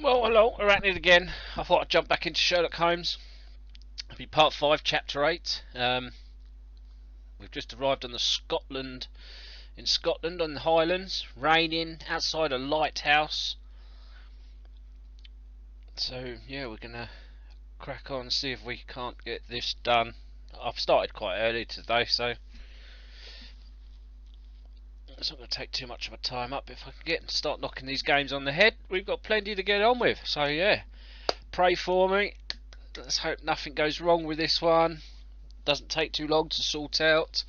Well, hello, Arachnid again. I thought I'd jump back into Sherlock Holmes. It'll be part 5, chapter 8. We've just arrived on in Scotland on the Highlands, raining outside a lighthouse. So, yeah, we're going to crack on and see if we can't get this done. I've started quite early today, so it's not going to take too much of my time up. If I can start knocking these games on the head, we've got plenty to get on with. So, yeah, pray for me. Let's hope nothing goes wrong with this one. Doesn't take too long to sort out.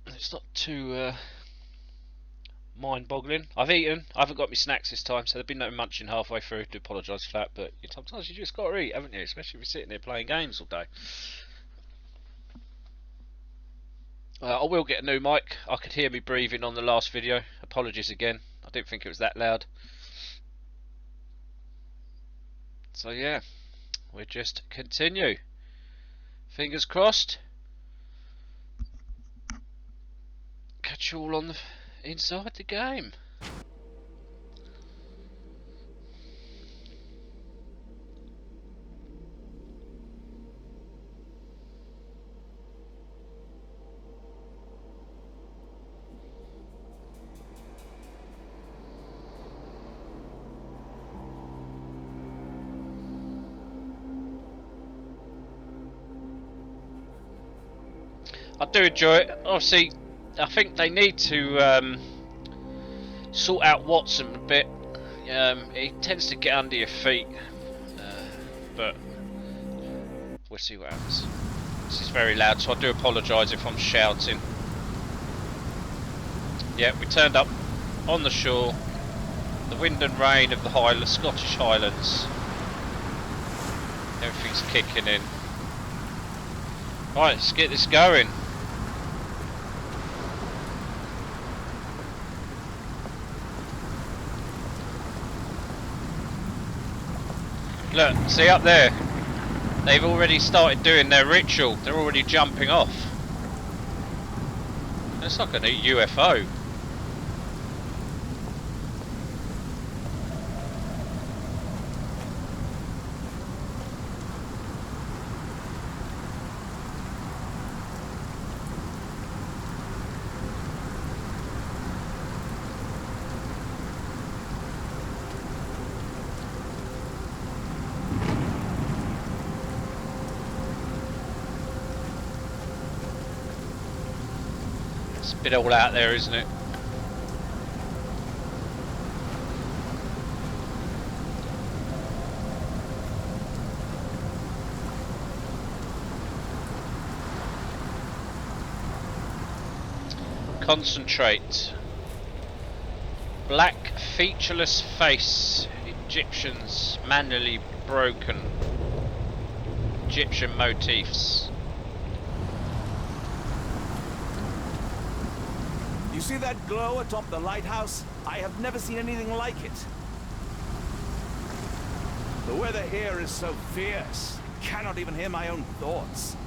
It's not too mind-boggling. I've eaten. I haven't got my snacks this time, so there'll be no munching halfway through. I do apologise for that, but sometimes you just got to eat, haven't you? Especially if you're sitting there playing games all day. I will get a new mic. I could hear me breathing on the last video. Apologies again. I didn't think it was that loud. So yeah, we'll just continue. Fingers crossed. Catch you all on the inside the game. I do enjoy it. Obviously, I think they need to sort out Watson a bit. He tends to get under your feet, but we'll see what happens. This is very loud, so I do apologise if I'm shouting. Yeah, we turned up on the shore, the wind and rain of the Scottish Highlands. Everything's kicking in. Right, let's get this going. Look, see up there? They've already started doing their ritual. They're already jumping off. It's like a UFO. Bit all out there, isn't it? Concentrate. Black featureless face. Egyptians manually broken. Egyptian motifs. You see that glow atop the lighthouse? I have never seen anything like it. The weather here is so fierce, I cannot even hear my own thoughts.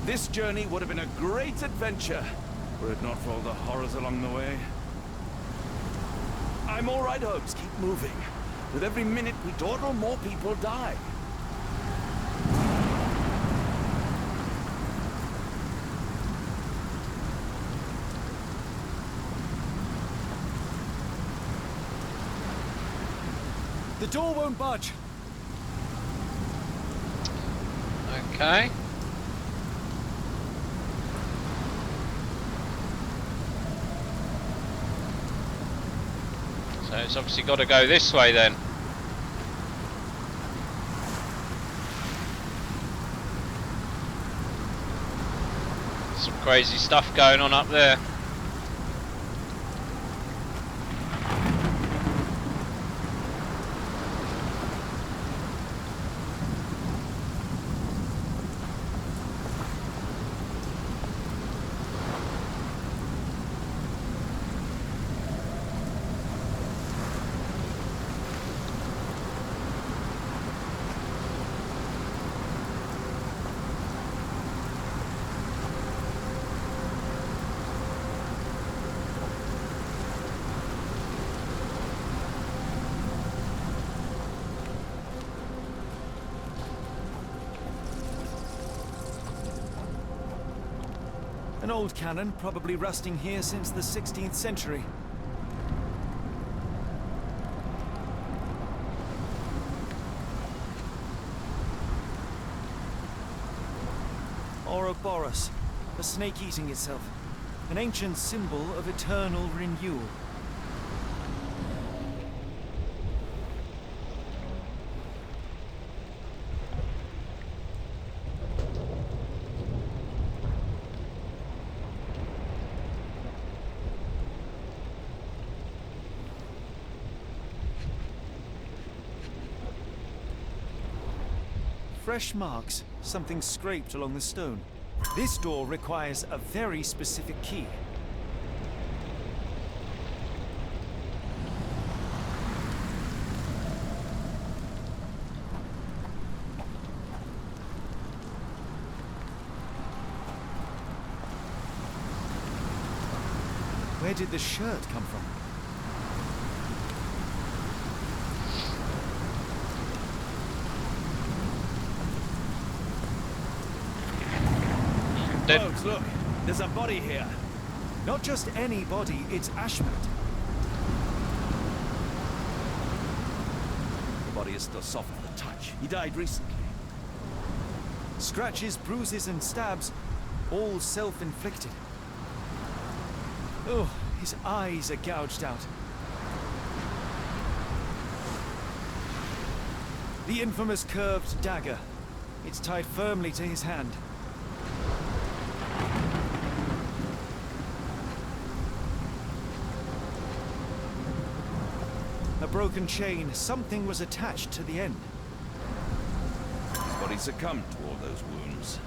This journey would have been a great adventure, were it not for all the horrors along the way. I'm all right, Holmes. Keep moving. With every minute we dawdle, more people die. The door won't budge. Okay. So it's obviously got to go this way then. Some crazy stuff going on up there. An old cannon, probably rusting here since the 16th century. Ouroboros, a snake eating itself. An ancient symbol of eternal renewal. Fresh marks, something scraped along the stone. This door requires a very specific key. Where did the shirt come from? Folks, look, there's a body here. Not just any body, it's Ashmat. The body is still soft to the touch. He died recently. Scratches, bruises, and stabs, all self-inflicted. Oh, his eyes are gouged out. The infamous curved dagger. It's tied firmly to his hand. A broken chain. Something was attached to the end. His body succumbed to all those wounds.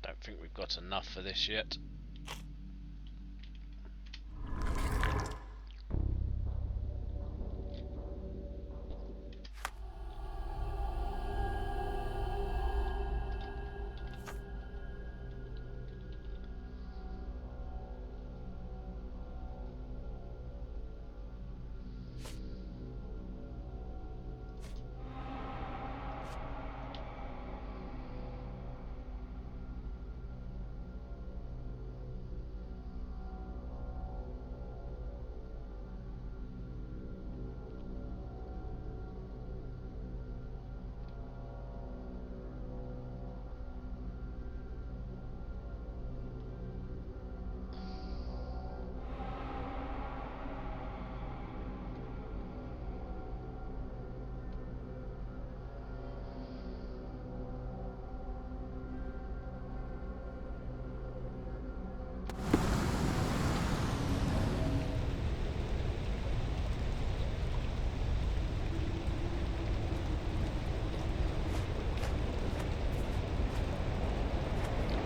Don't think we've got enough for this yet.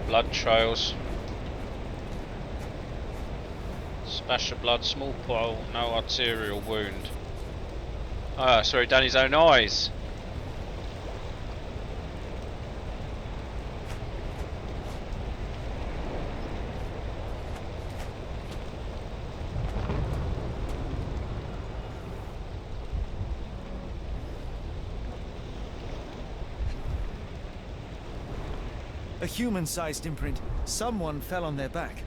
Blood trails. Splash of blood, small pole, no arterial wound. Ah, sorry, done his own eyes. A human-sized imprint. Someone fell on their back.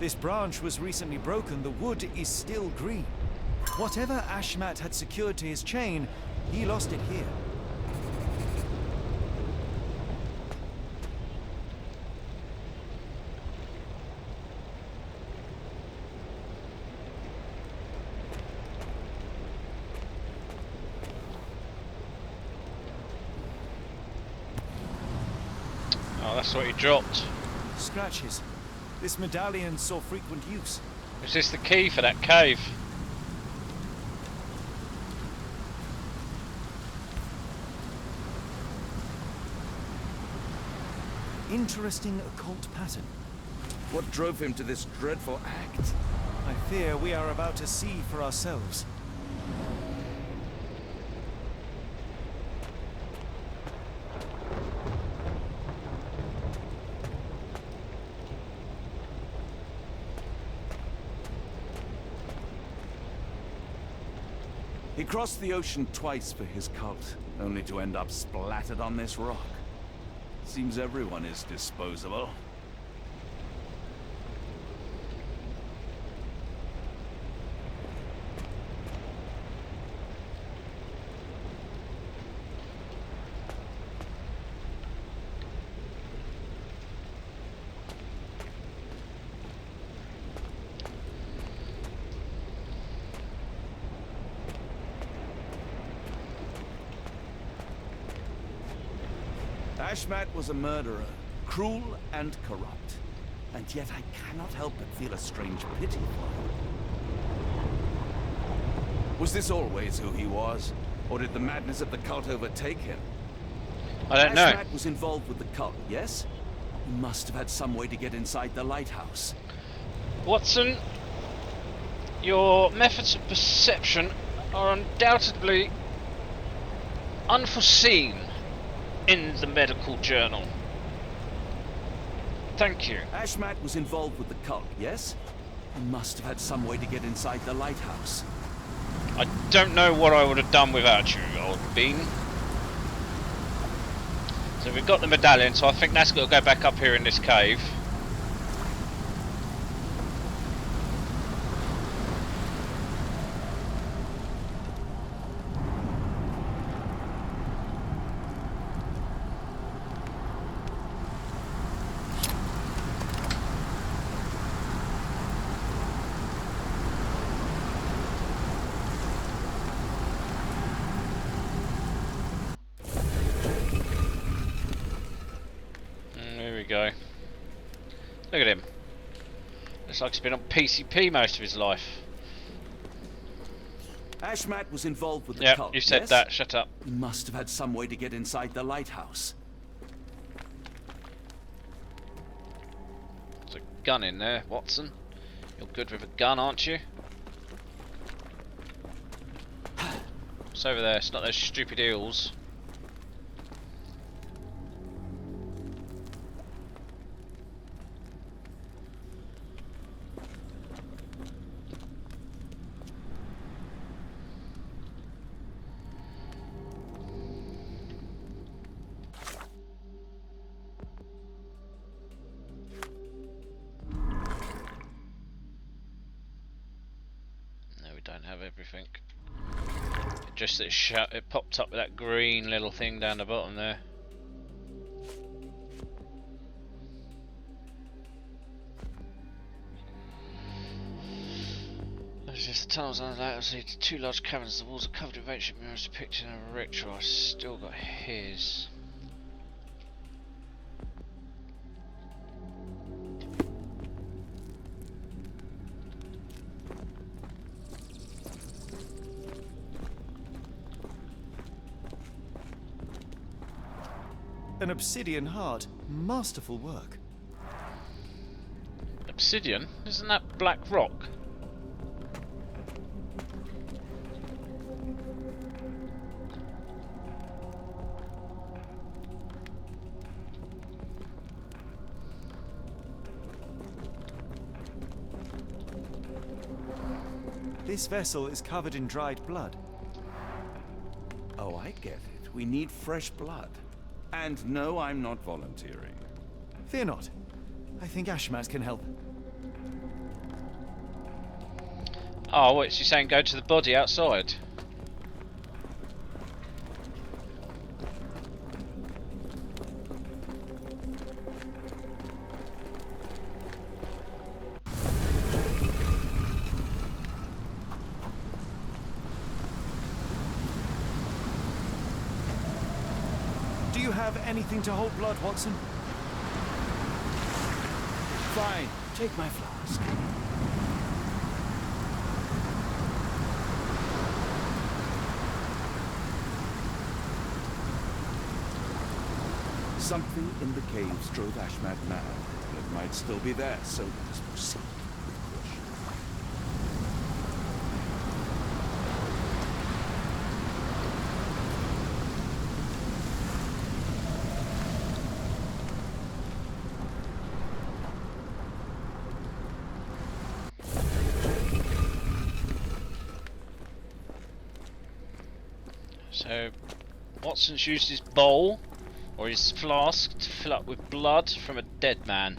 This branch was recently broken. The wood is still green. Whatever Ashmat had secured to his chain, he lost it here. that's what he dropped. Scratches. This medallion saw frequent use. Is this the key for that cave? Interesting occult pattern. What drove him to this dreadful act? I fear we are about to see for ourselves. He crossed the ocean twice for his cult, only to end up splattered on this rock. Seems everyone is disposable. Ashmat was a murderer, cruel and corrupt. And yet I cannot help but feel a strange pity for him. Was this always who he was? Or did the madness of the cult overtake him? I don't know. Ashmat was involved with the cult, yes? He must have had some way to get inside the lighthouse. Watson, your methods of perception are undoubtedly unforeseen in the medical journal. Thank you. Ashmat was involved with the cult, yes? He must have had some way to get inside the lighthouse. I don't know what I would have done without you, old bean. So we've got the medallion, so I think that's got to go back up here in this cave. Go. Look at him. Looks like he's been on PCP most of his life. Ashmat was involved with the Yeah, cult, you said yes? that. Shut up. He must have had some way to get inside the lighthouse. There's a gun in there, Watson. You're good with a gun, aren't you? It's over there. It's not those stupid eels. Don't have everything. Just that it popped up with that green little thing down the bottom there. There's just the tunnels under the lighthouse lead to two large caverns. The walls are covered with ancient mirrors depicting a ritual. I've still got his. An obsidian heart. Masterful work. Obsidian? Isn't that black rock? This vessel is covered in dried blood. Oh, I get it. We need fresh blood. And no, I'm not volunteering. Fear not. I think Ashmat can help. Oh, what's she saying? Go to the body outside? Do you have anything to hold blood, Watson? Fine, take my flask. Something in the caves drove Ashmat mad. It might still be there, so let us proceed with caution. So, Watson's used his bowl, or his flask, to fill up with blood from a dead man.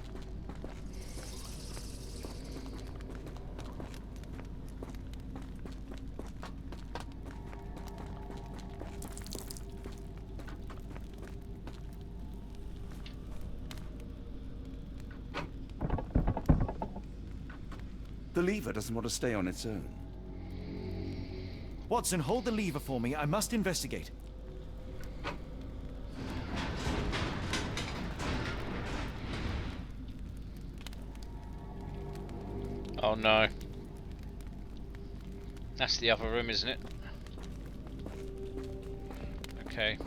The lever doesn't want to stay on its own. Watson, hold the lever for me. I must investigate. Oh no. That's the other room, isn't it? Okay.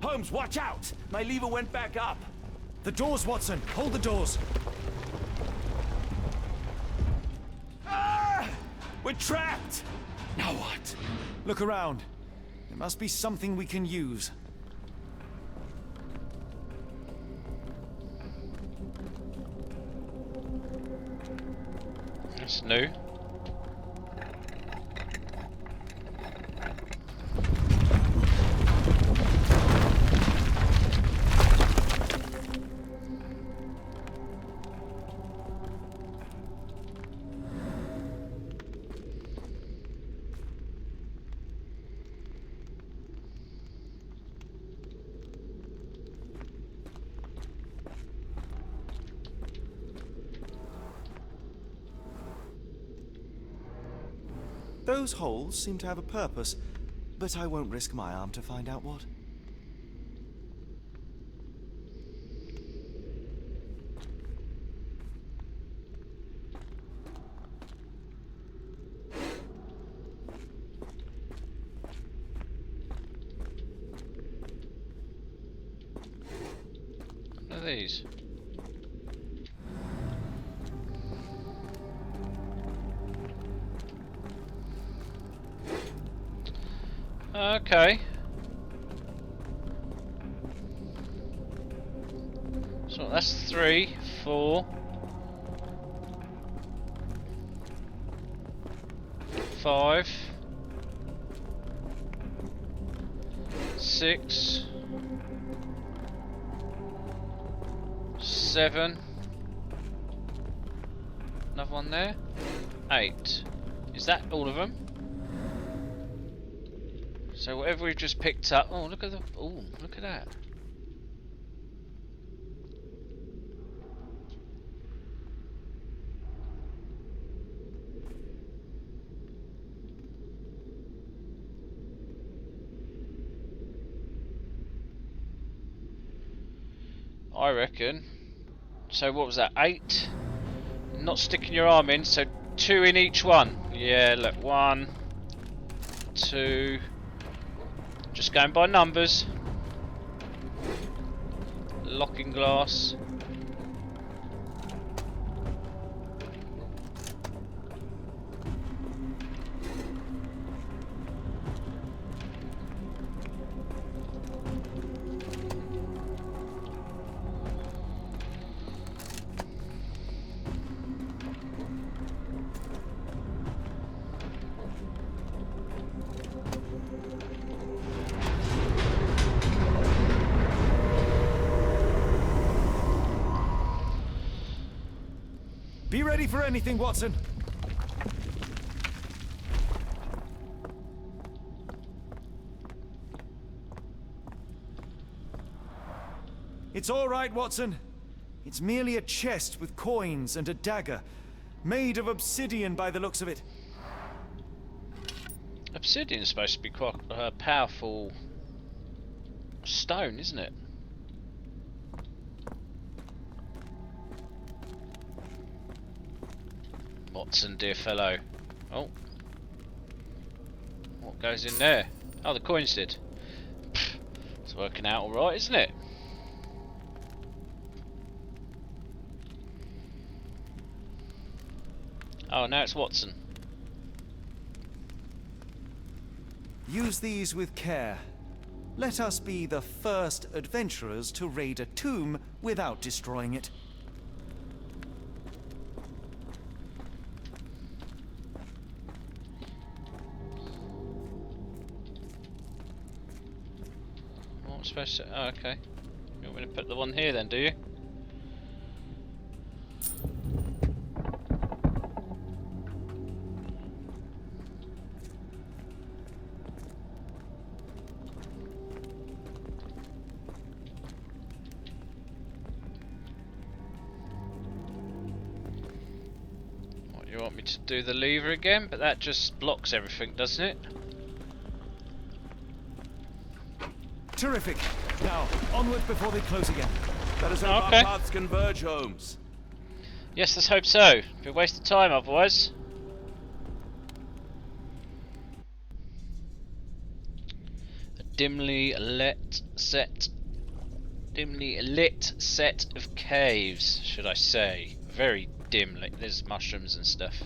Holmes, watch out! My lever went back up. The doors, Watson! Hold the doors! Ah! We're trapped! Now what? Look around. There must be something we can use. That's new. Those holes seem to have a purpose, but I won't risk my arm to find out what. What are these? Okay. So that's 3, 4, 5, 6, 7. Another one there. 8. Is that all of them? So whatever we've just picked up. Oh, look at the. Oh, look at that. I reckon. So what was that? 8. Not sticking your arm in. So 2 in each one. Yeah. Look. 1, 2. Just going by numbers. Locking glass. Be ready for anything, Watson. It's all right, Watson. It's merely a chest with coins and a dagger, made of obsidian by the looks of it. Obsidian's supposed to be quite a powerful stone, isn't it? Watson, dear fellow. Oh. What goes in there? Oh, the coins did. Pfft, it's working out alright, isn't it? Oh, now it's Watson. Use these with care. Let us be the first adventurers to raid a tomb without destroying it. What am I supposed to... Oh, okay. You want me to put the one here then, do you? You want me to do the lever again, but that just blocks everything, doesn't it? Terrific. Now, onward before they close again. Let us hope Okay. our paths converge, Holmes. Yes, let's hope so. Be a waste of time otherwise. A dimly lit set of caves, should I say. Very dimly. There's mushrooms and stuff.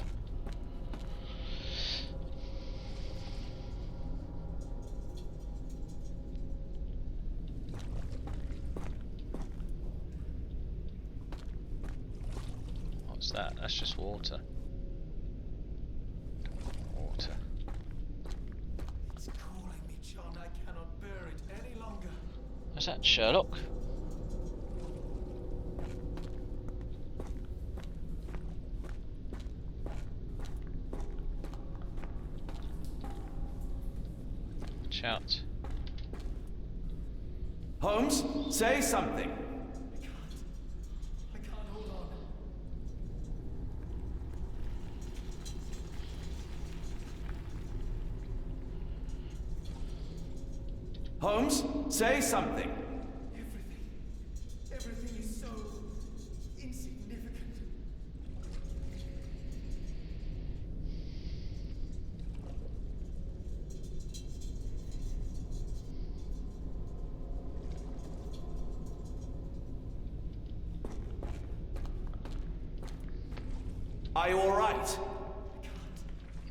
What's that? That's just water. Water. It's calling me, John. I cannot bear it any longer. Is that Sherlock? Watch out. Holmes, say something. I can't hold on. Holmes, say something. Everything is so insignificant. Are you all right?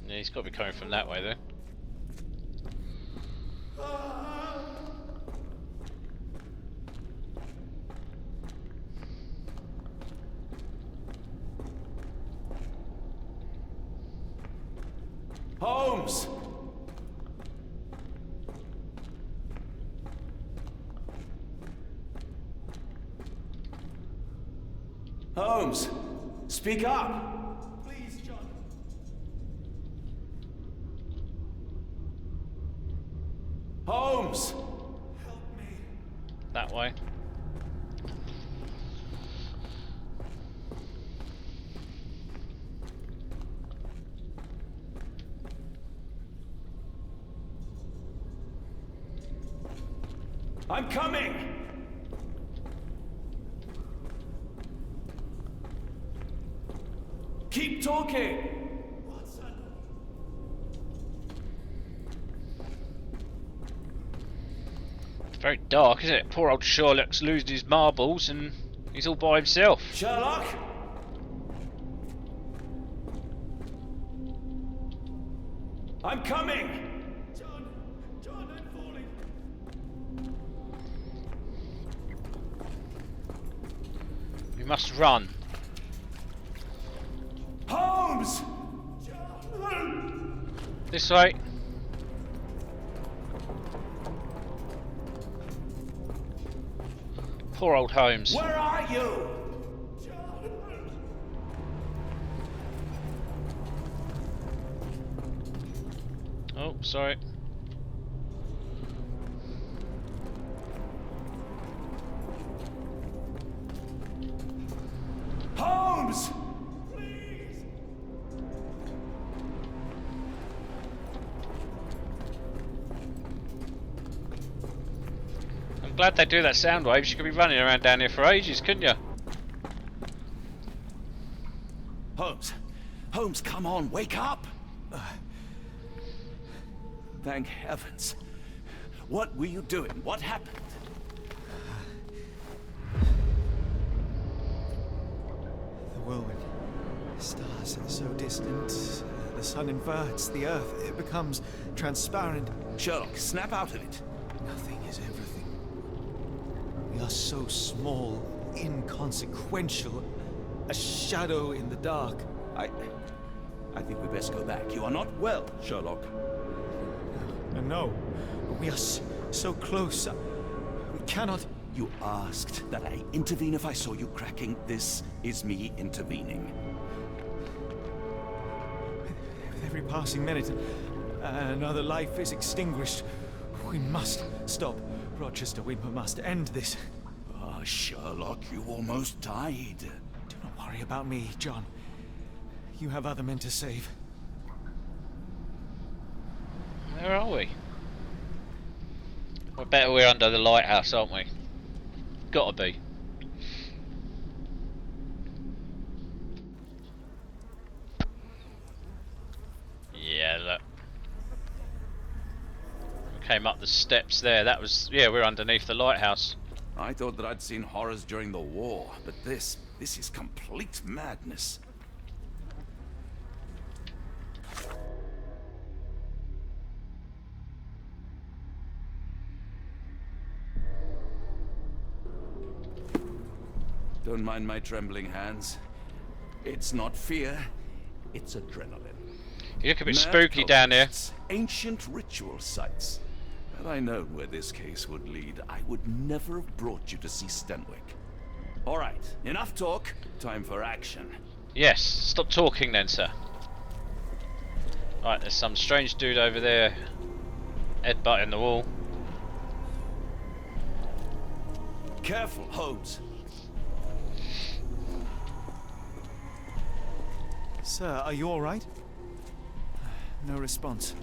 Yeah, he's got to be coming from that way though. Holmes! Holmes, speak up. Please, John. Holmes! Help me. That way. I'm coming! Keep talking! Watson. It's very dark, isn't it? Poor old Sherlock's losing his marbles and he's all by himself. Sherlock? I'm coming! John, I'm falling. We must run. Holmes! This way. Poor old Holmes. Where are you? Oh, sorry. Holmes! Please! I'm glad they do that sound waves. You could be running around down here for ages, couldn't you? Holmes! Holmes, come on, wake up! Thank heavens. What were you doing? What happened? The whirlwind. Stars are so distant. The sun inverts the earth. It becomes transparent. Sherlock, snap out of it. Nothing is everything. We are so small, inconsequential. A shadow in the dark. I think we best go back. You are not well, Sherlock. No, but we are so close. We cannot. You asked that I intervene if I saw you cracking. This is me intervening. With every passing minute, another life is extinguished. We must stop. Rochester, we must end this. Ah, Sherlock, you almost died. Do not worry about me, John. You have other men to save. Where are we? I bet we're under the lighthouse, aren't we? Gotta be. Yeah, look. We came up the steps there. That was, yeah, we're underneath the lighthouse. I thought that I'd seen horrors during the war, but this is complete madness. Don't mind my trembling hands. It's not fear, it's adrenaline. You look a bit Mad spooky down here. cultists, ancient ritual sites. Had I known where this case would lead, I would never have brought you to see Stenwick. All right, enough talk. Time for action. Yes, stop talking then, sir. Right, there's some strange dude over there. Headbutt in the wall. Careful, Holmes. Sir, are you all right? No response.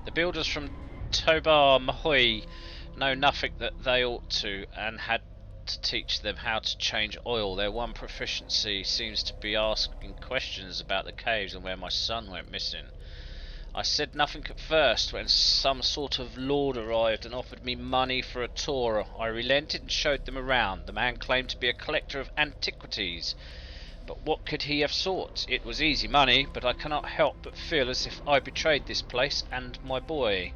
The builders from Tobar Mahoy know nothing that they ought to, and had to teach them how to change oil. Their one proficiency seems to be asking questions about the caves and where my son went missing. I said nothing at first. When some sort of lord arrived and offered me money for a tour, I relented and showed them around. The man claimed to be a collector of antiquities, but what could he have sought? It was easy money, but I cannot help but feel as if I betrayed this place and my boy.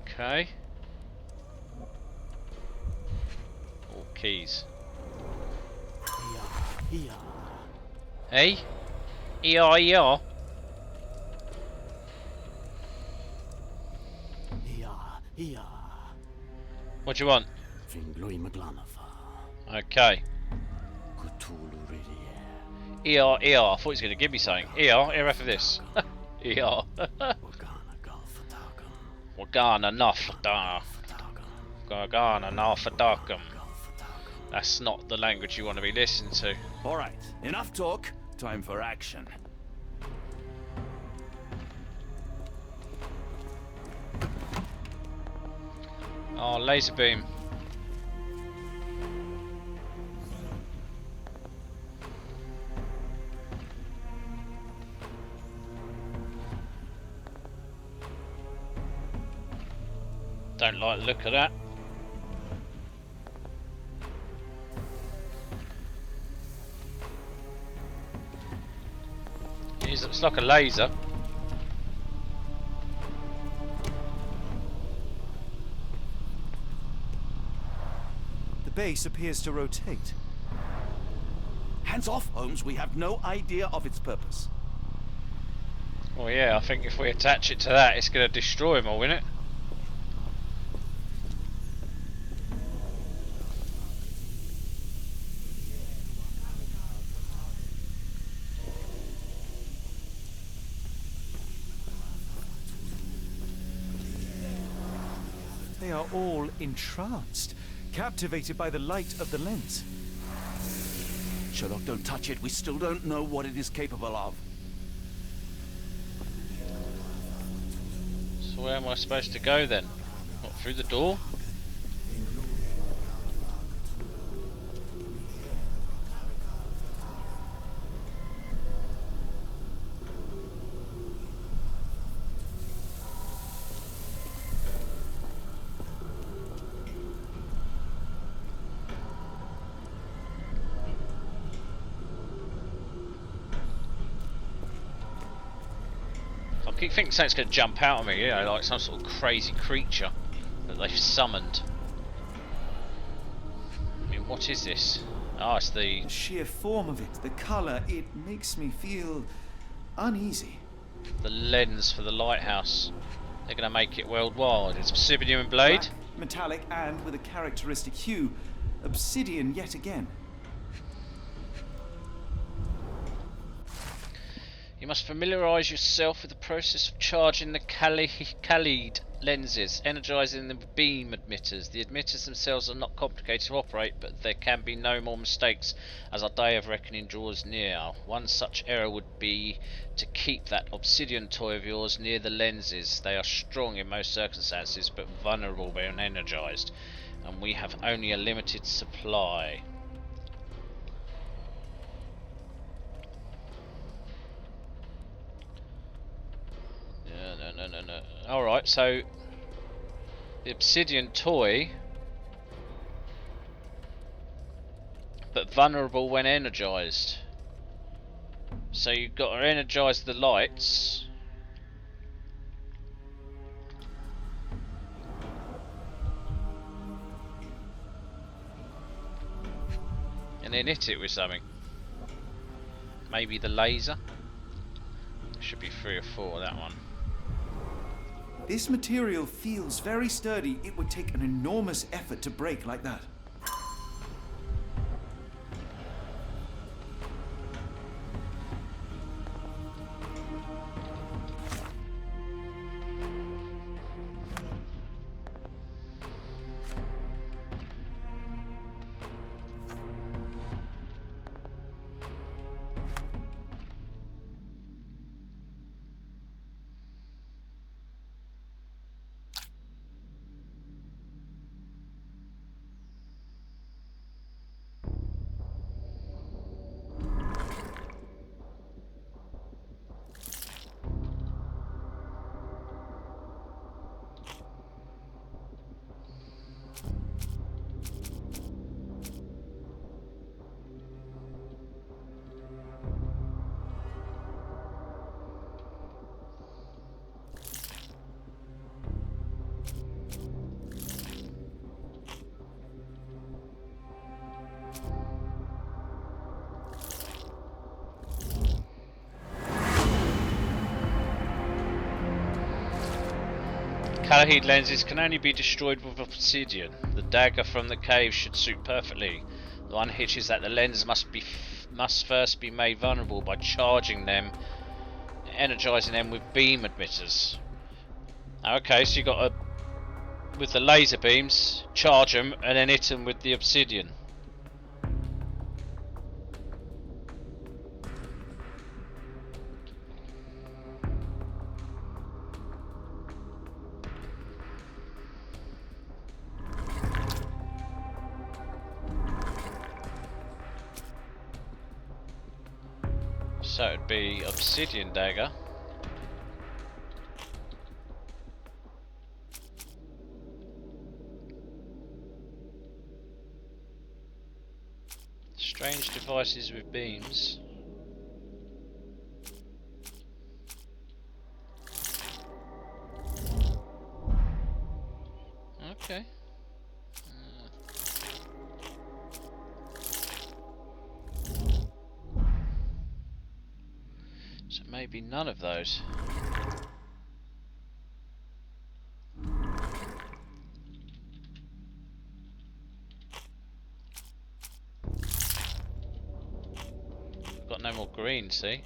Okay. All keys. Hey? ER. What do you want? Okay. ER. I thought he was going to give me something. ER for this. ER. Wagana Nafadakam. That's not the language you want to be listening to. All right, enough talk. Time for action. Oh, laser beam. Don't like the look of that. It's like a laser. The base appears to rotate. Hands off, Holmes. We have no idea of its purpose. Well, yeah, I think if we attach it to that, it's going to destroy them all, isn't it? They are all entranced, captivated by the light of the lens. Sherlock, don't touch it. We still don't know what it is capable of. So where am I supposed to go then? Not through the door? I keep thinking something's going to jump out at me, you know, like some sort of crazy creature that they've summoned. I mean, what is this? Ah, it's the The sheer form of it, the color, it makes me feel uneasy. lens for the lighthouse. They're going to make it worldwide. It's obsidian blade. Black, metallic, and with a characteristic hue. Obsidian yet again. You must familiarise yourself with the process of charging the Khalid lenses, energising the beam emitters. The emitters themselves are not complicated to operate, but there can be no more mistakes as our day of reckoning draws near. One such error would be to keep that obsidian toy of yours near the lenses. They are strong in most circumstances, but vulnerable when energised, and we have only a limited supply. No. Alright, so the obsidian toy, but vulnerable when energised. So you've got to energise the lights. And then hit it with something. Maybe the laser. There should be 3 or 4 of that one. This material feels very sturdy. It would take an enormous effort to break like that. Khalid lenses can only be destroyed with obsidian. The dagger from the cave should suit perfectly. The one hitch is that the lens must first be made vulnerable by charging them, energizing them with beam emitters. Okay, so you got to, with the laser beams, charge them and then hit them with the obsidian. So it'd be obsidian dagger. Strange devices with beams. Okay. So maybe none of those. Got no more green, see?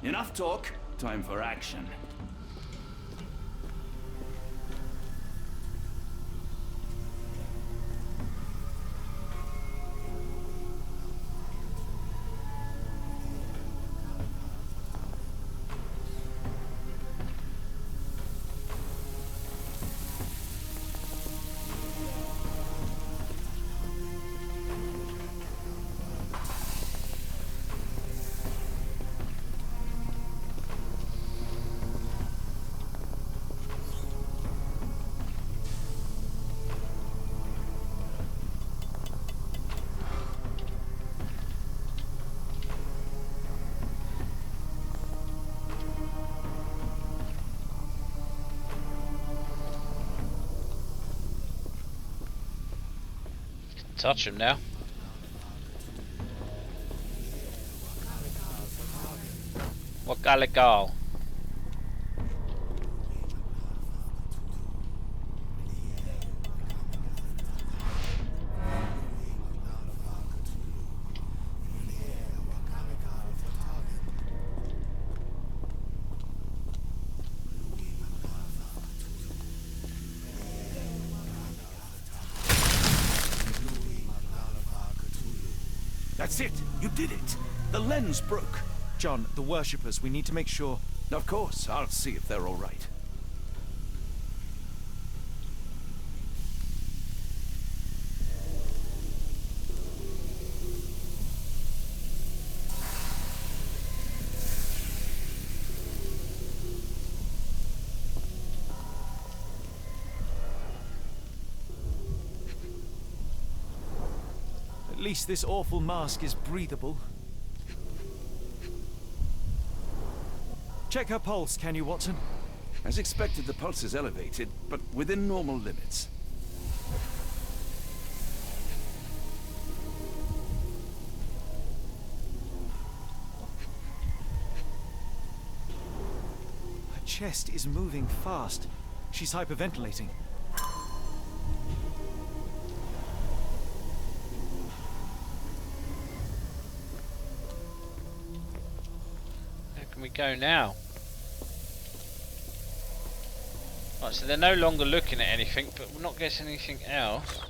enough talk. Time for action. Touch him now. Waka legal. That's it! You did it! The lens broke! John, the worshippers, we need to make sure. Of course, I'll see if they're all right. At least this awful mask is breathable. Check her pulse, can you, Watson? As expected, the pulse is elevated, but within normal limits. Her chest is moving fast. She's hyperventilating. Where can we go now? Right, so they're no longer looking at anything, but we're not getting anything else.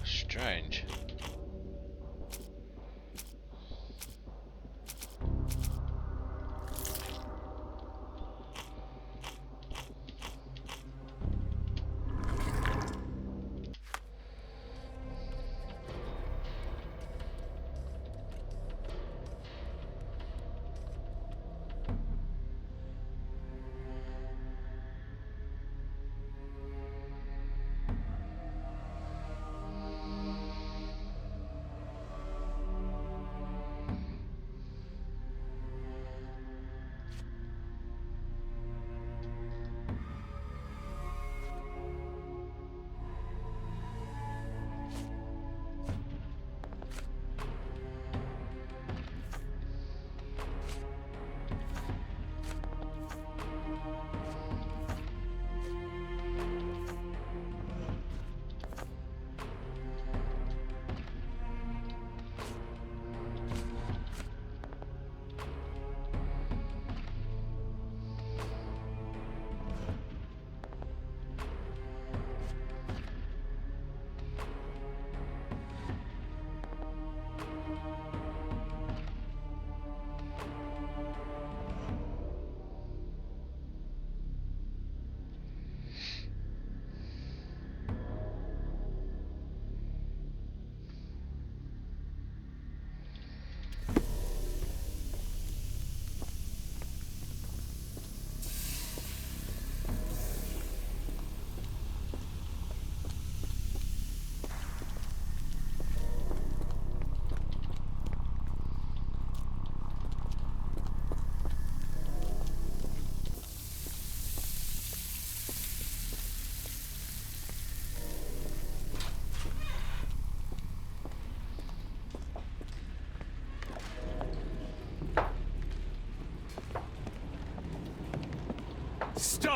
Strange.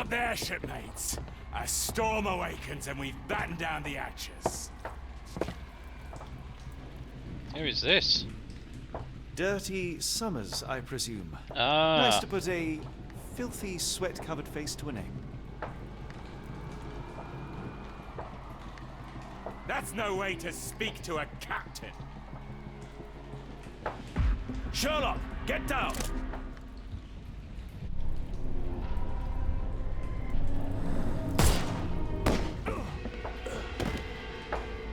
Stop there, shipmates. A storm awakens and we've battened down the hatches. Who is this? Dirty Summers, I presume. Ah. Nice to put a filthy, sweat-covered face to a name. That's no way to speak to a captain. Sherlock, get down!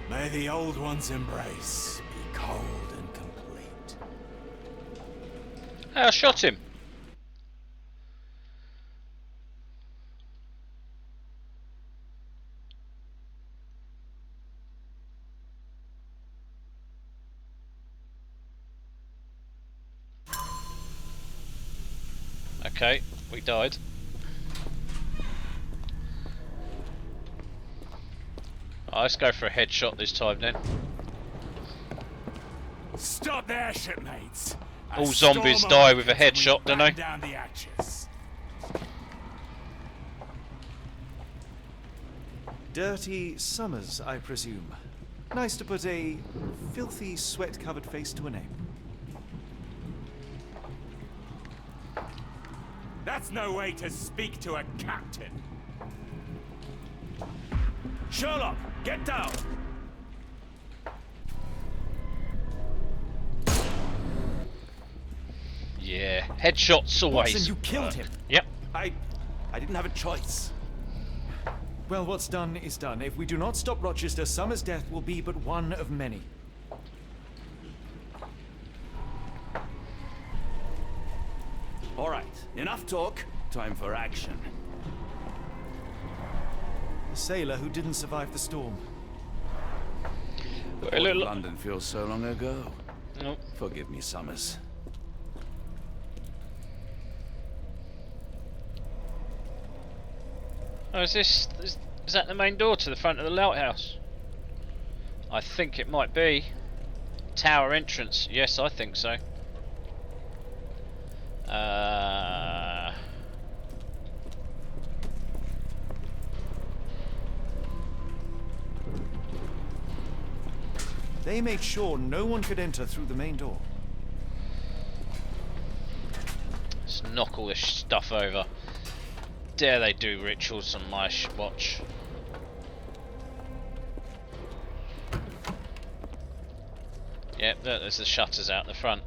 May the old one's embrace be cold and complete. Hey, I shot him. Okay, we died. Oh, let's go for a headshot this time then. Stop there, shipmates. All zombies die with a headshot, don't they? Down the hatches. Dirty Summers, I presume. Nice to put a filthy, sweat-covered face to a name. That's no way to speak to a captain. Sherlock, get down! Yeah, headshots always. Watson, you killed him. Yep. I didn't have a choice. Well, what's done is done. If we do not stop Rochester, Summers' death will be but one of many. All right, enough talk. Time for action. The sailor who didn't survive the storm. A little. London feels so long ago. Nope. Forgive me, Summers. Oh, is that the main door to the front of the lighthouse? I think it might be. Tower entrance. Yes, I think so. They made sure no one could enter through the main door. Let's knock all this stuff over. Dare they do rituals on my watch? Yep, there's the shutters out the front.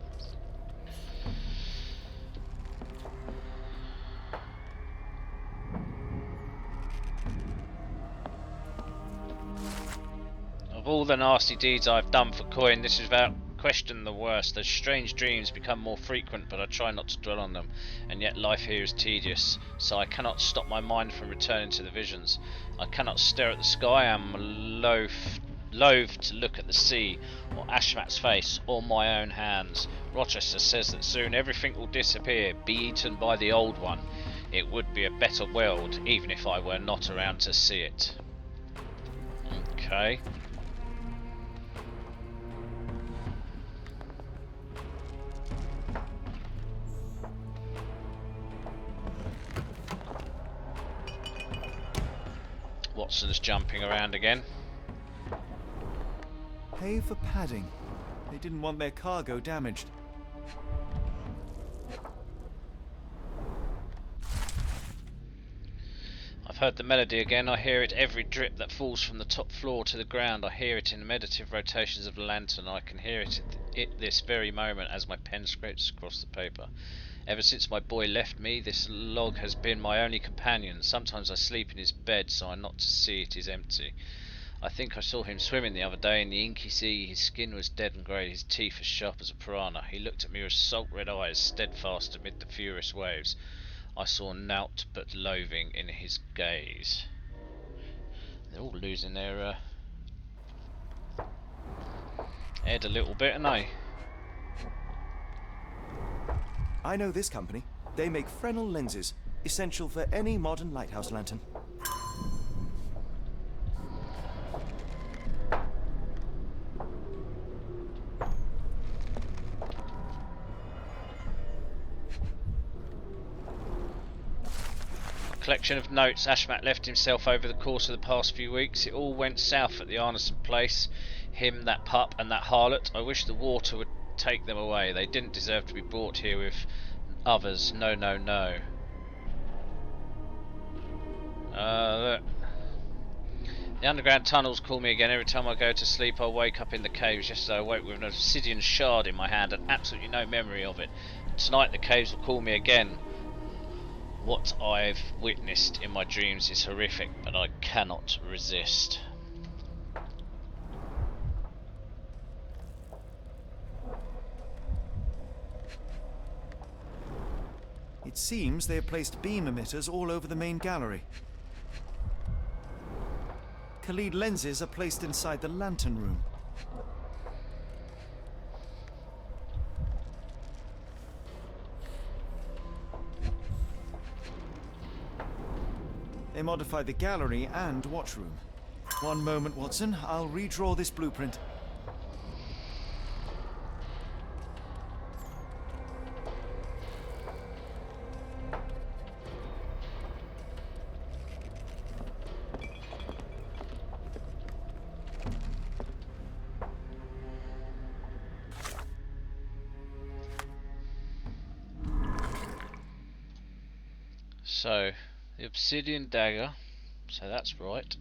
Of all the nasty deeds I've done for coin, this is without question the worst. Those strange dreams become more frequent, but I try not to dwell on them, and yet life here is tedious, so I cannot stop my mind from returning to the visions. I cannot stare at the sky. I am loath to look at the sea, or Ashmat's face, or my own hands. Rochester says that soon everything will disappear, be eaten by the old one. It would be a better world, even if I were not around to see it. Okay. Watson's jumping around again. Pay for padding. They didn't want their cargo damaged. I've heard the melody again. I hear it every drip that falls from the top floor to the ground. I hear it in the meditative rotations of the lantern. I can hear it at this very moment as my pen scrapes across the paper. Ever since my boy left me, this log has been my only companion. Sometimes I sleep in his bed so I not to see it is empty. I think I saw him swimming the other day in the inky sea. His skin was dead and grey, his teeth as sharp as a piranha. He looked at me with salt red eyes, steadfast amid the furious waves. I saw naught but loathing in his gaze. They're all losing their head a little bit, aren't they? I know this company. They make Fresnel lenses, essential for any modern lighthouse lantern. collection of notes Ashmat left himself over the course of the past few weeks. It all went south at the Arneson place. Him, that pup, and that harlot. I wish the water would take them away. They didn't deserve to be brought here with others. No, no, no. Look. The underground tunnels call me again. Every time I go to sleep I wake up in the caves. Yesterday I woke with an obsidian shard in my hand and absolutely no memory of it. Tonight the caves will call me again. What I've witnessed in my dreams is horrific, but I cannot resist. It seems they have placed beam emitters all over the main gallery. Khalid lenses are placed inside the lantern room. They modified the gallery and watchroom. One moment, Watson. I'll redraw this blueprint. So, the obsidian dagger, so that's right.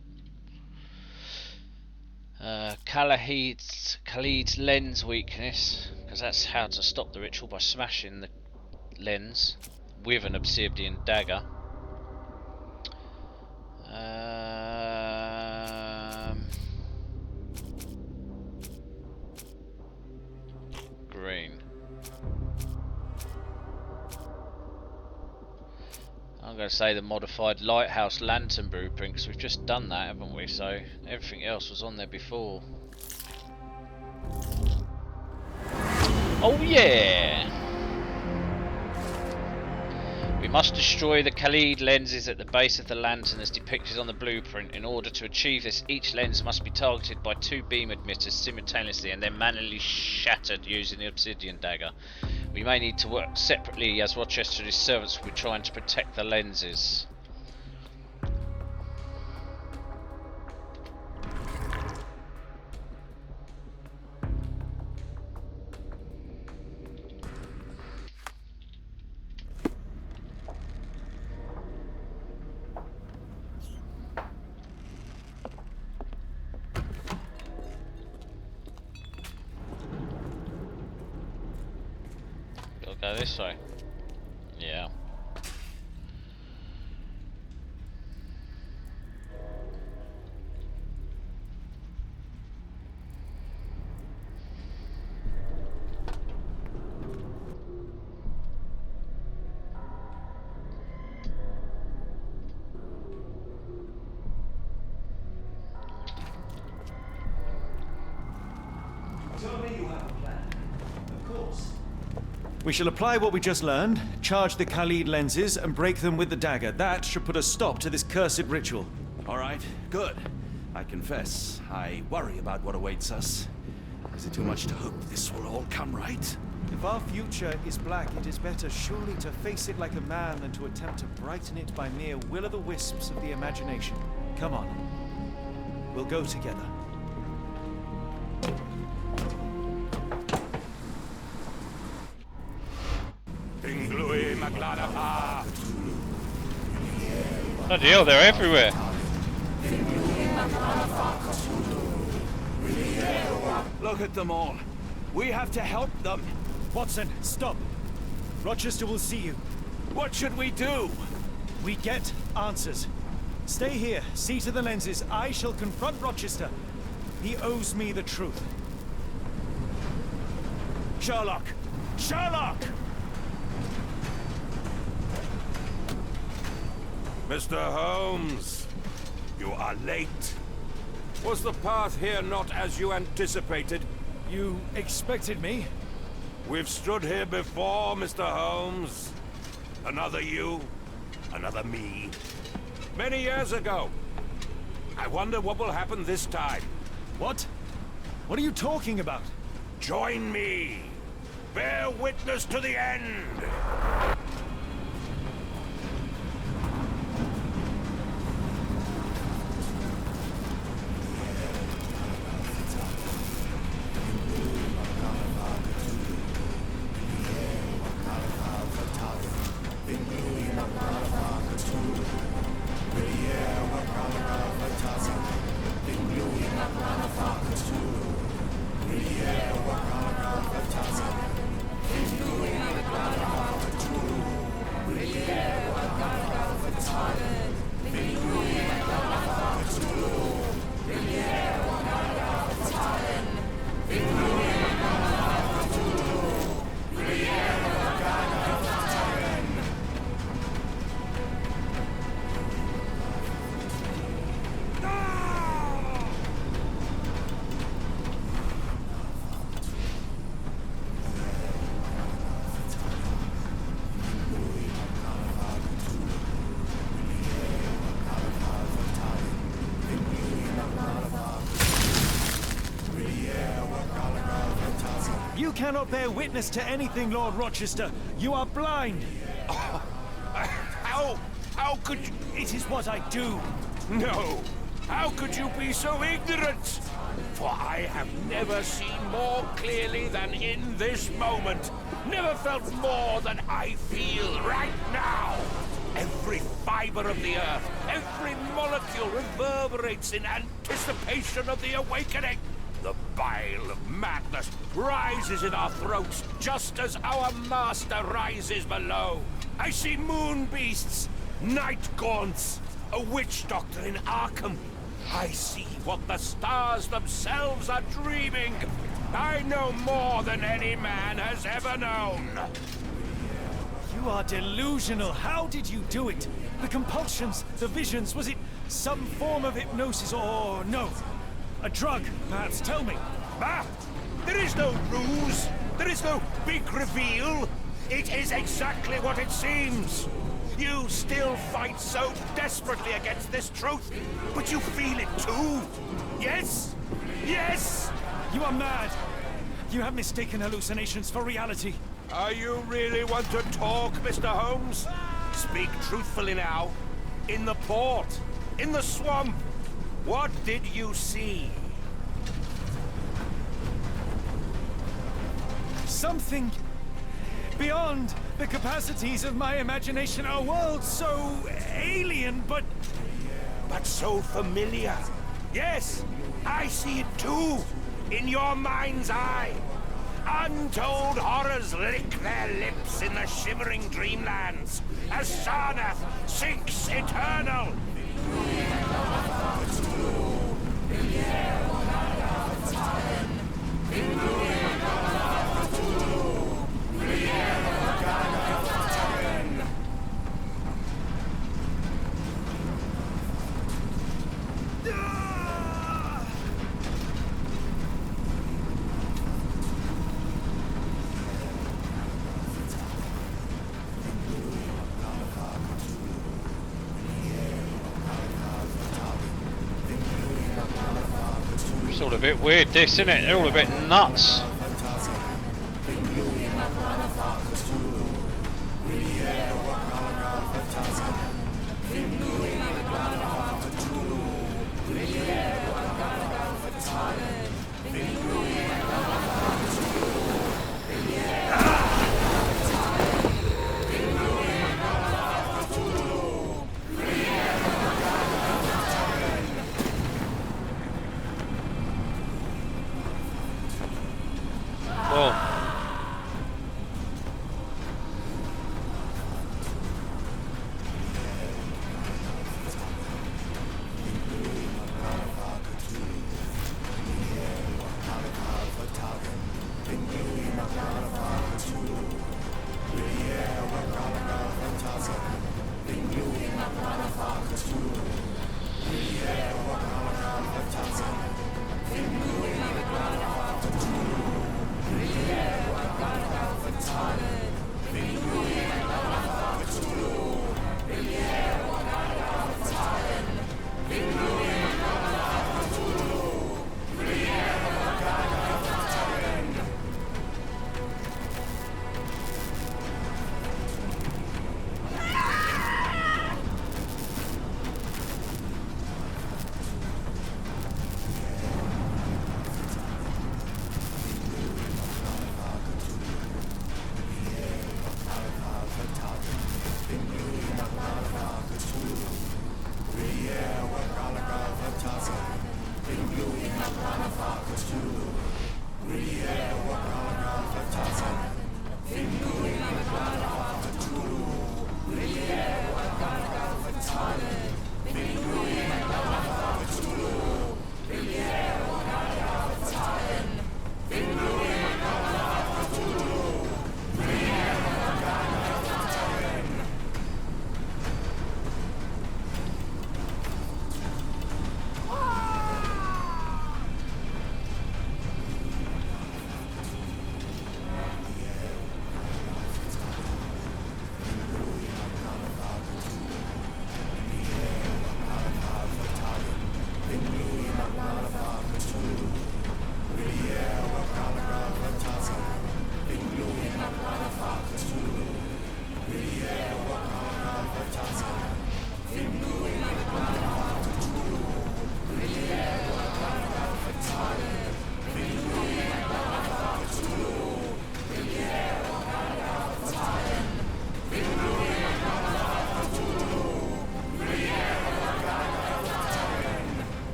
Khalid's lens weakness, because that's how to stop the ritual, by smashing the lens with an obsidian dagger. Green. I'm going to say the modified lighthouse lantern blueprint, because we've just done that, haven't we? So everything else was on there before. Oh yeah! We must destroy the Khalid lenses at the base of the lantern as depicted on the blueprint. In order to achieve this, each lens must be targeted by 2 beam emitters simultaneously and then manually shattered using the obsidian dagger. We may need to work separately as Rochester and his servants will be trying to protect the lenses. Go this way. Yeah. Tell me you have a plan. Of course. We shall apply what we just learned, charge the Khalid lenses, and break them with the dagger. That should put a stop to this cursed ritual. All right, good. I confess, I worry about what awaits us. Is it too much to hope this will all come right? If our future is black, it is better surely to face it like a man than to attempt to brighten it by mere will-o'-the-wisps of the imagination. Come on. We'll go together. Bloody hell, they're everywhere. Look at them all. We have to help them. Watson, stop. Rochester will see you. What should we do? We get answers. Stay here, see to the lenses. I shall confront Rochester. He owes me the truth. Sherlock! Sherlock! Mr. Holmes, you are late. Was the path here not as you anticipated? You expected me? We've stood here before, Mr. Holmes. Another you, another me. Many years ago. I wonder what will happen this time. What? What are you talking about? Join me. Bear witness to the end. You cannot bear witness to anything, Lord Rochester. You are blind. How could you... It is what I do. No! How could you be so ignorant? For I have never seen more clearly than in this moment. Never felt more than I feel right now. Every fiber of the earth, every molecule reverberates in anticipation of the awakening. The bile of madness rises in our throats just as our master rises below. I see moon beasts, night gaunts, a witch doctor in Arkham. I see what the stars themselves are dreaming. I know more than any man has ever known. You are delusional. How did you do it? The compulsions, the visions, was it some form of hypnosis or no? A drug, perhaps? Tell me. Ah! There is no ruse. There is no big reveal. It is exactly what it seems. You still fight so desperately against this truth, but you feel it too. Yes? Yes! You are mad. You have mistaken hallucinations for reality. Are you really want to talk, Mr. Holmes? Speak truthfully now. In the port, in the swamp, what did you see? Something beyond the capacities of my imagination. A world so alien, but so familiar. Yes, I see it too. In your mind's eye. Untold horrors lick their lips in the shivering dreamlands as Sarnath sinks eternal. It's all a bit weird, this, isn't it? They're all a bit nuts.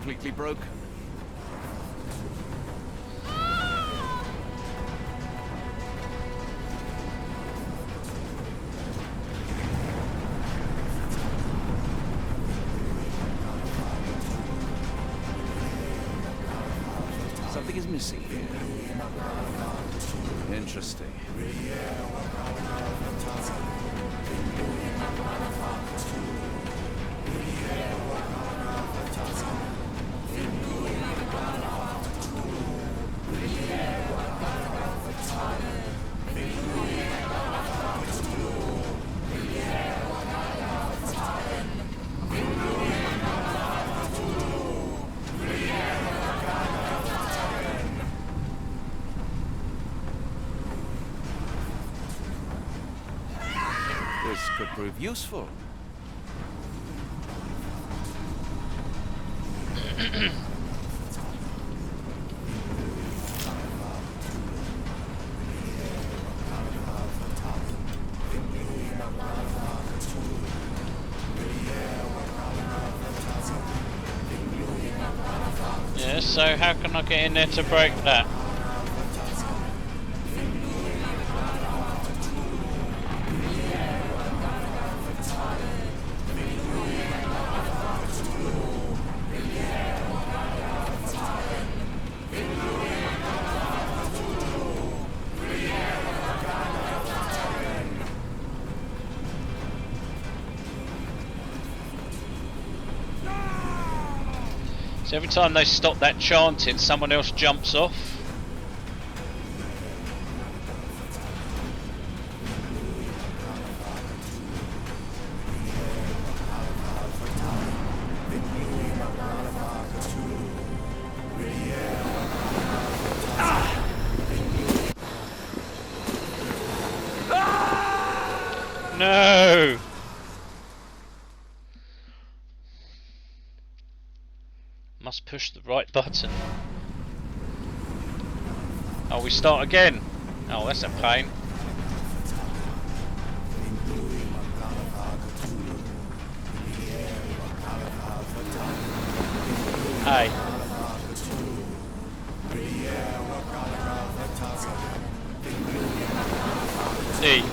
completely broken. Something is missing here. Interesting. This could prove useful. Yeah, so how can I get in there to break that? So every time they stop that chanting, someone else jumps off. No! Must push the right button. Oh, we start again. Oh, that's a pain. Hey. E.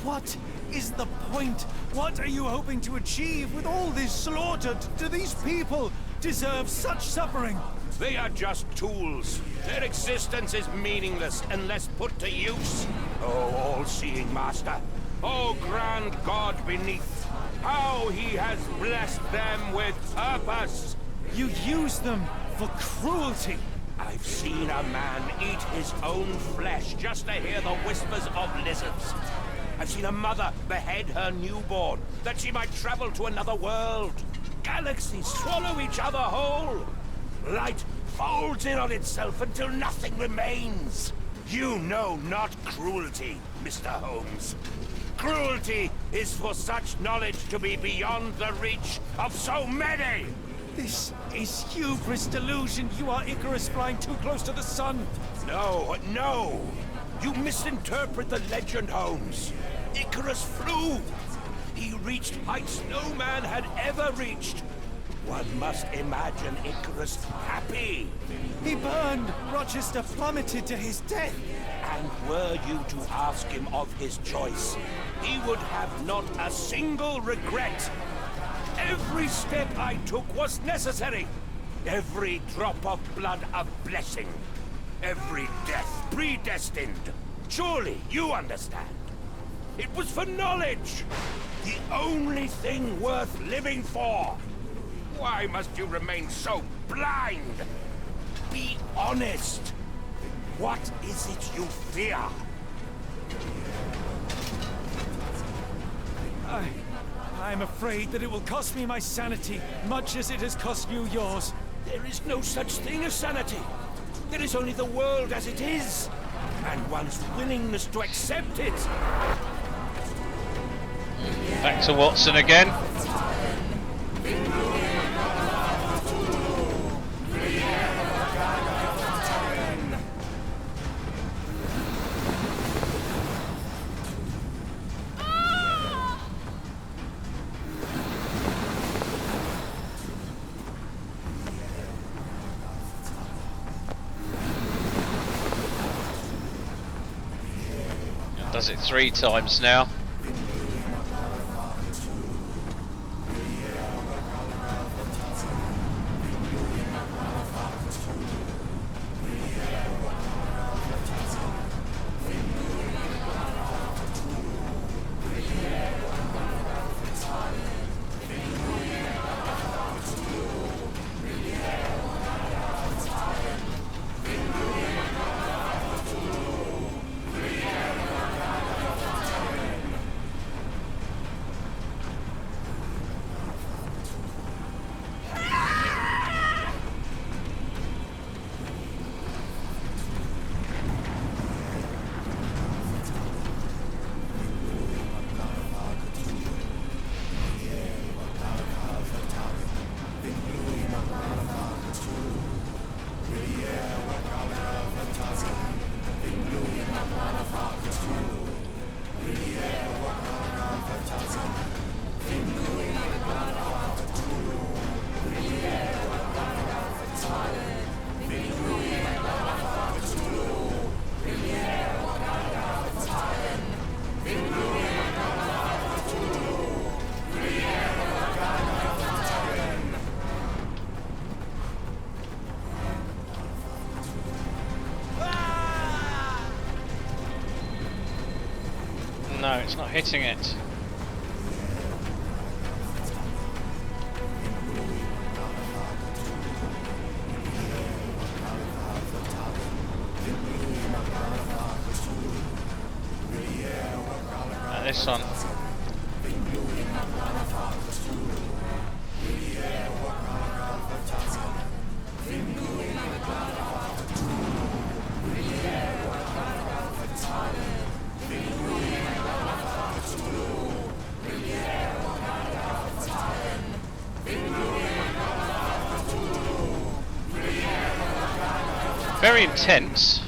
What is the point? What are you hoping to achieve with all this slaughter? Do these people deserve such suffering? They are just tools. Their existence is meaningless unless put to use. Oh, all-seeing master. Oh, grand God beneath. How he has blessed them with purpose. You use them for cruelty. I've seen a man eat his own flesh just to hear the whispers of lizards. I've seen a mother behead her newborn that she might travel to another world. Galaxies swallow each other whole. Light folds in on itself until nothing remains. You know not cruelty, Mr. Holmes. Cruelty is for such knowledge to be beyond the reach of so many. This is hubris delusion. You are Icarus flying too close to the sun. No, no! You misinterpret the legend, Holmes. Icarus flew! He reached heights no man had ever reached. One must imagine Icarus happy. He burned. Rochester plummeted to his death. And were you to ask him of his choice, he would have not a single regret. Every step I took was necessary. Every drop of blood a blessing. Every death predestined. Surely you understand. It was for knowledge. The only thing worth living for. Why must you remain so blind? Be honest. What is it you fear? I'm afraid that it will cost me my sanity, much as it has cost you yours. There is no such thing as sanity. There is only the world as it is, and one's willingness to accept it. Back to Watson again. Does it 3 times now. No, it's not hitting it. This one. Very intense.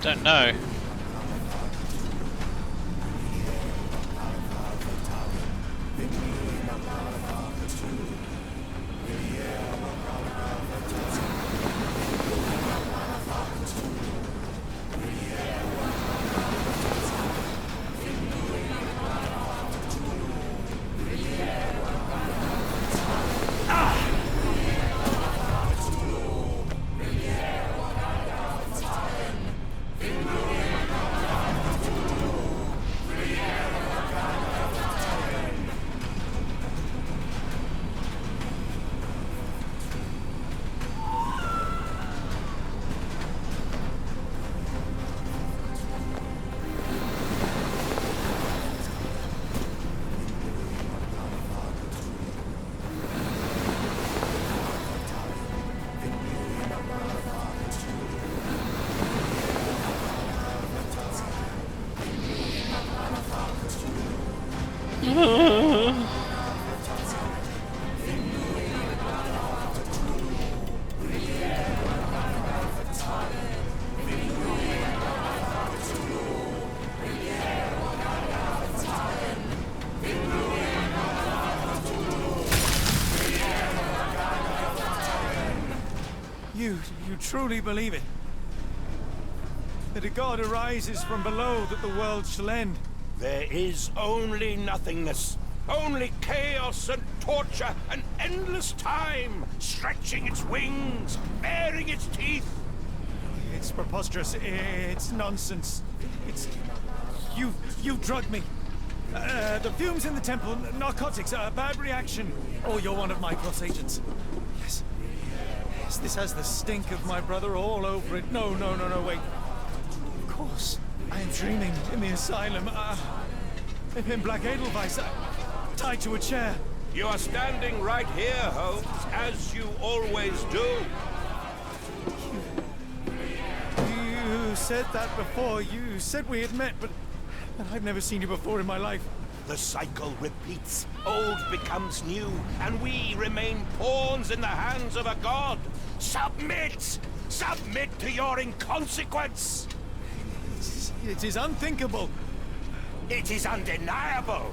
Don't know. You truly believe it? That a god arises from below, that the world shall end? There is only nothingness. Only chaos and torture and endless time, stretching its wings, baring its teeth. It's preposterous. It's nonsense. It's... You've drugged me. The fumes in the temple, narcotics, a bad reaction. Oh, you're one of my cross agents. Yes. Yes, this has the stink of my brother all over it. No, wait. Of course. I am dreaming in the asylum. In Black Edelweiss, tied to a chair. You are standing right here, Holmes, as you always do. You said that before. You said we had met, but I've never seen you before in my life. The cycle repeats. Old becomes new, and we remain pawns in the hands of a god. Submit! Submit to your inconsequence! It is unthinkable. It is undeniable.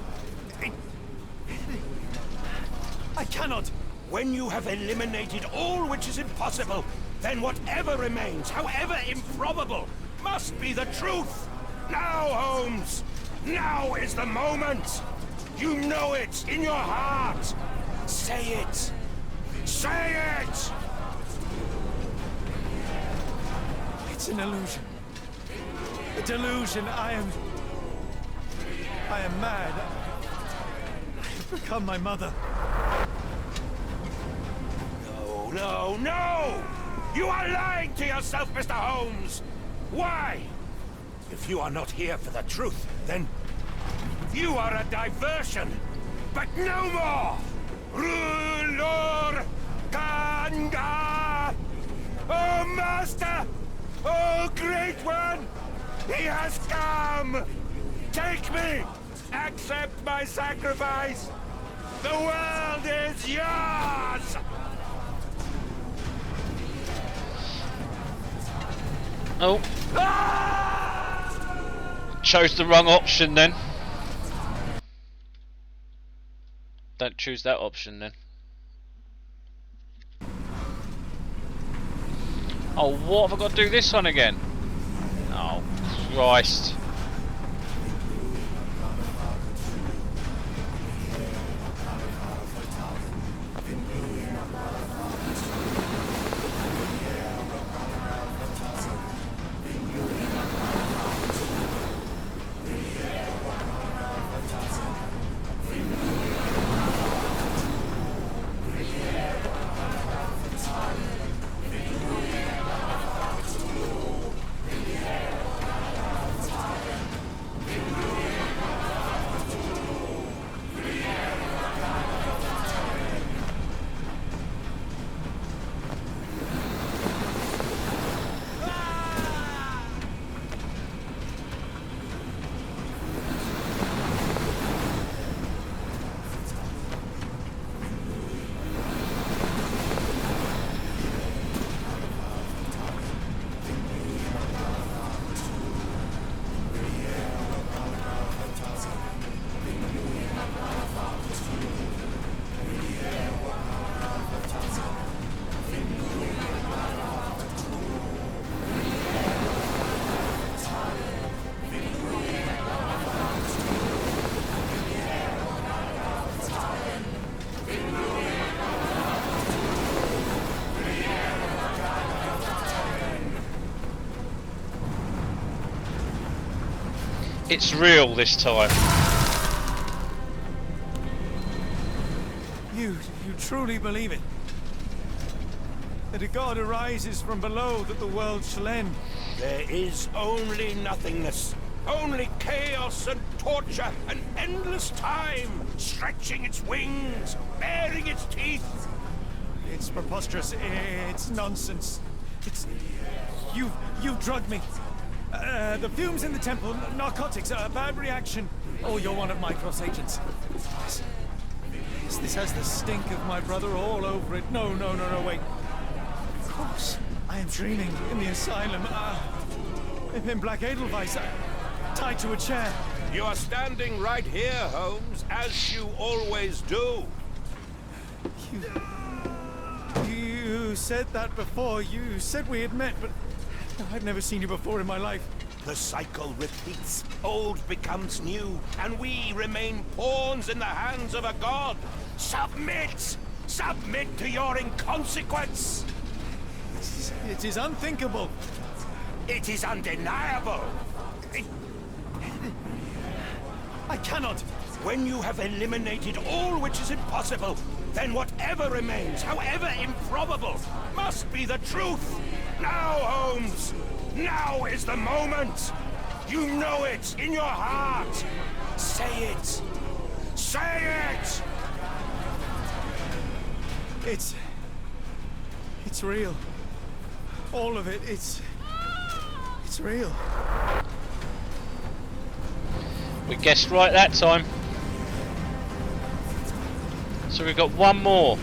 I cannot. When you have eliminated all which is impossible, then whatever remains, however improbable, must be the truth. Now, Holmes! Now is the moment! You know it in your heart! Say it! Say it! It's an illusion. A delusion. I am mad. I have become my mother. No! You are lying to yourself, Mr. Holmes! Why? If you are not here for the truth, then you are a diversion, but no more! Rulor Kanga! Oh, Master! Oh, Great One! He has come! Take me! Accept my sacrifice! The world is yours! Oh. Chose the wrong option then. Don't choose that option then. Oh, what have I got to do this one again? Oh, Christ. It's real this time. You truly believe it? That a god arises from below, that the world shall end? There is only nothingness. Only chaos and torture and endless time, stretching its wings, baring its teeth. It's preposterous. It's nonsense. It's... You've drugged me. The fumes in the temple, narcotics, a bad reaction. Oh, you're one of my cross agents. Yes. Yes, this has the stink of my brother all over it. No, wait. Of course. I am dreaming in the asylum. In Black Edelweiss, tied to a chair. You are standing right here, Holmes, as you always do. You You said that before. You said we had met, but I've never seen you before in my life. The cycle repeats. Old becomes new, and we remain pawns in the hands of a god. Submit! Submit to your inconsequence! It is unthinkable. It is undeniable. I cannot. When you have eliminated all which is impossible, then whatever remains, however improbable, must be the truth. Now, Holmes! Now is the moment! You know it in your heart! Say it! Say it! It's real. All of it, it's real. We guessed right that time. So we've got one more.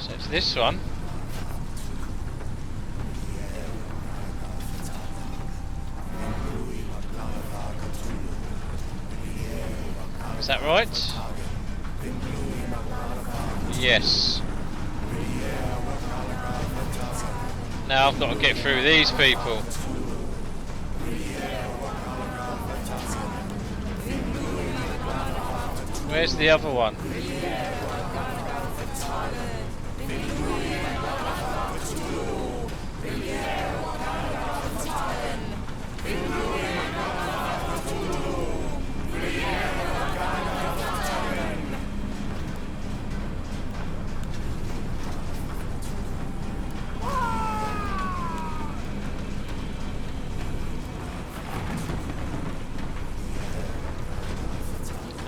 So it's this one. Is that right? Yes. Now I've got to get through these people. Where's the other one?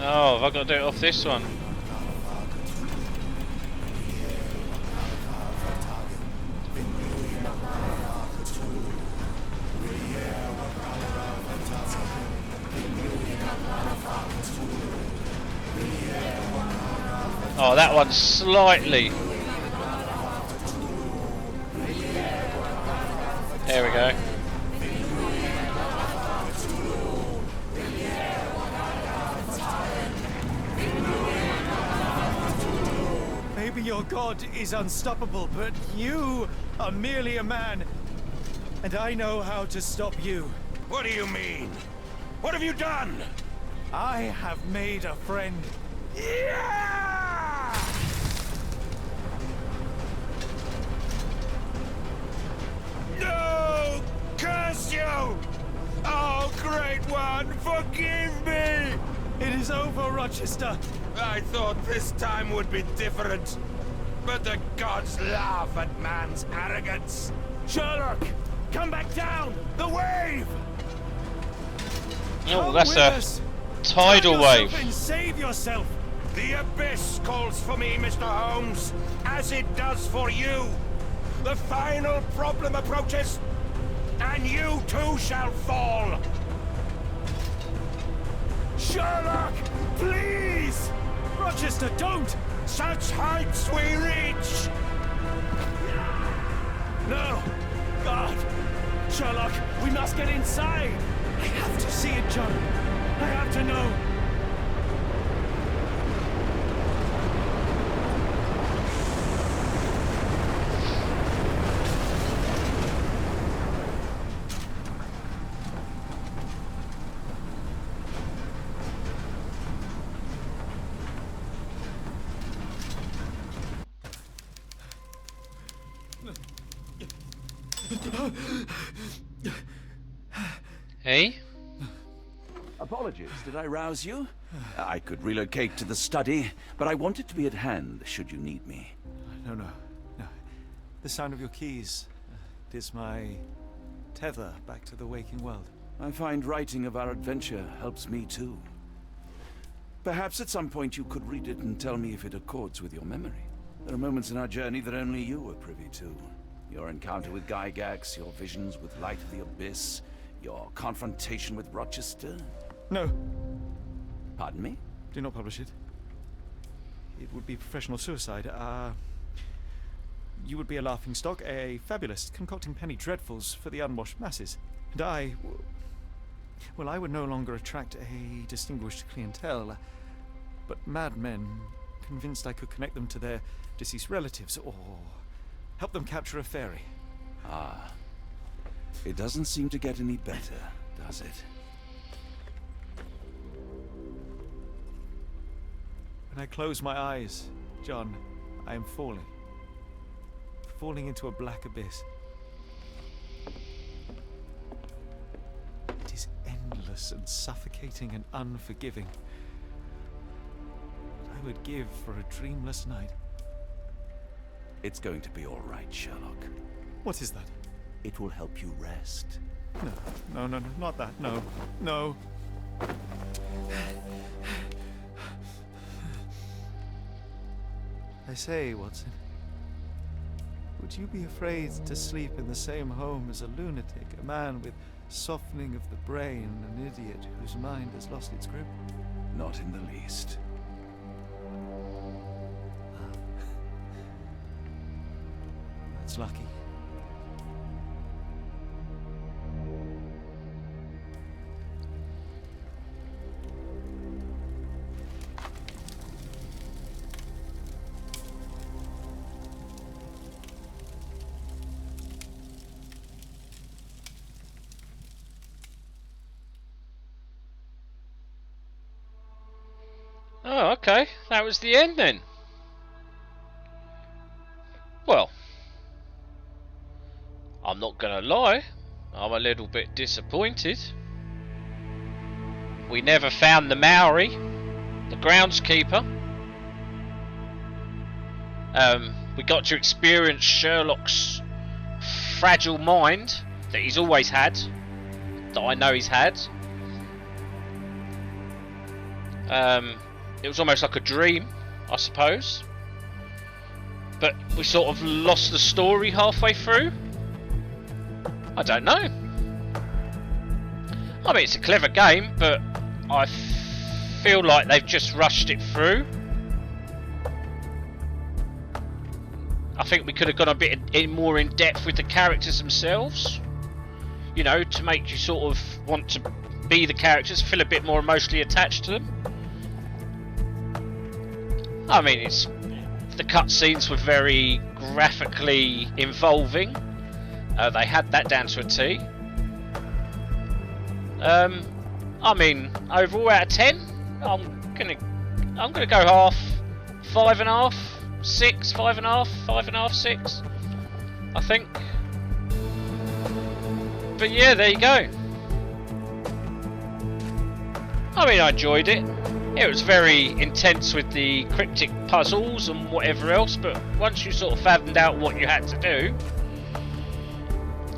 Oh, have I got to do it off this one? Oh, that one's slightly. There we go. Maybe your god is unstoppable, but you are merely a man. And I know how to stop you. What do you mean? What have you done? I have made a friend. Yeah! No! Curse you! Oh, great one, forgive me! It is over, Rochester. I thought this time would be different. But the gods laugh at man's arrogance. Sherlock, come back down! The wave! Oh, Come that's with a us. tidal Throw wave. yourself in, save yourself. The abyss calls for me, Mr. Holmes, as it does for you. The final problem approaches, and you too shall fall. Sherlock, please! Rochester, don't! Such heights we reach! No! God! Sherlock, we must get inside! I have to see it, John. I have to know. Hey? Apologies, did I rouse you? I could relocate to the study, but I wanted to be at hand should you need me. No. The sound of your keys. It is my tether back to the waking world. I find writing of our adventure helps me too. Perhaps at some point you could read it and tell me if it accords with your memory. There are moments in our journey that only you are privy to. Your encounter with Gygax, your visions with Light of the Abyss, your confrontation with Rochester. No, Pardon me? do not publish it. It would be professional suicide. You would be a laughingstock, a fabulist, concocting penny dreadfuls for the unwashed masses. And I would no longer attract a distinguished clientele, but madmen convinced I could connect them to their deceased relatives or help them capture a fairy. Ah. It doesn't seem to get any better, does it? When I close my eyes, John, I am falling. Falling into a black abyss. It is endless and suffocating and unforgiving. What I would give for a dreamless night. It's going to be all right, Sherlock. What is that? It will help you rest. No, not that. No. I say, Watson, would you be afraid to sleep in the same home as a lunatic, a man with softening of the brain, an idiot whose mind has lost its grip? Not in the least. That's lucky. Oh, okay. That was the end then. Well, I'm not gonna lie, I'm a little bit disappointed. We never found the Maori, the groundskeeper. We got to experience Sherlock's fragile mind that he's always had, that I know he's had. It was almost like a dream, I suppose. But we sort of lost the story halfway through. I don't know. I mean, it's a clever game, but I feel like they've just rushed it through. I think we could have gone a bit more in depth with the characters themselves. You know, to make you sort of want to be the characters, feel a bit more emotionally attached to them. I mean, the cutscenes were very graphically involving. They had that down to a T. I mean, overall out of 10, I'm gonna go half, 5.5, 6, 5.5, 5.5, 6. I think. But yeah, there you go. I mean, I enjoyed it. It was very intense with the cryptic puzzles and whatever else, but once you sort of fathomed out what you had to do,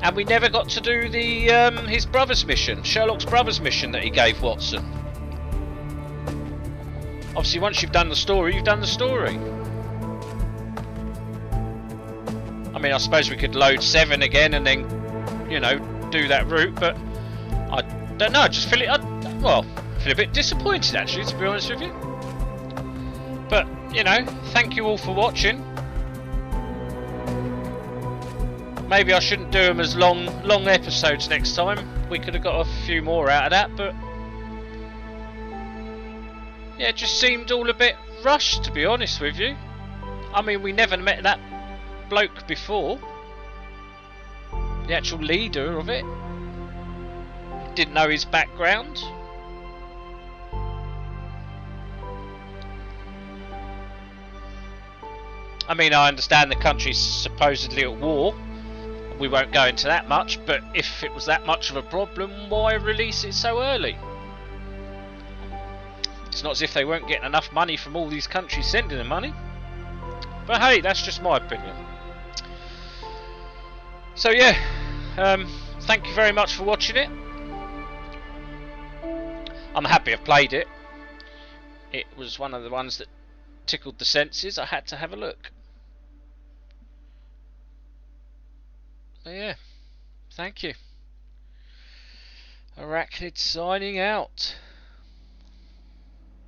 and we never got to do the his brother's mission, Sherlock's brother's mission that he gave Watson. Obviously, once you've done the story, you've done the story. I mean, I suppose we could load 7 again and then, you know, do that route, but I don't know. I just feel it. Well, a bit disappointed actually, to be honest with you. But you know, thank you all for watching. Maybe I shouldn't do them as long episodes next time. We could have got a few more out of that, but yeah, it just seemed all a bit rushed, to be honest with you. I mean, we never met that bloke before, the actual leader of it. Didn't know his background. I mean, I understand the country's supposedly at war. We won't go into that much, but if it was that much of a problem, why release it so early? It's not as if they weren't getting enough money from all these countries sending them money. But hey, that's just my opinion. So yeah, thank you very much for watching it. I'm happy I've played it. It was one of the ones that tickled the senses. I had to have a look. But yeah, thank you. Arachnid signing out.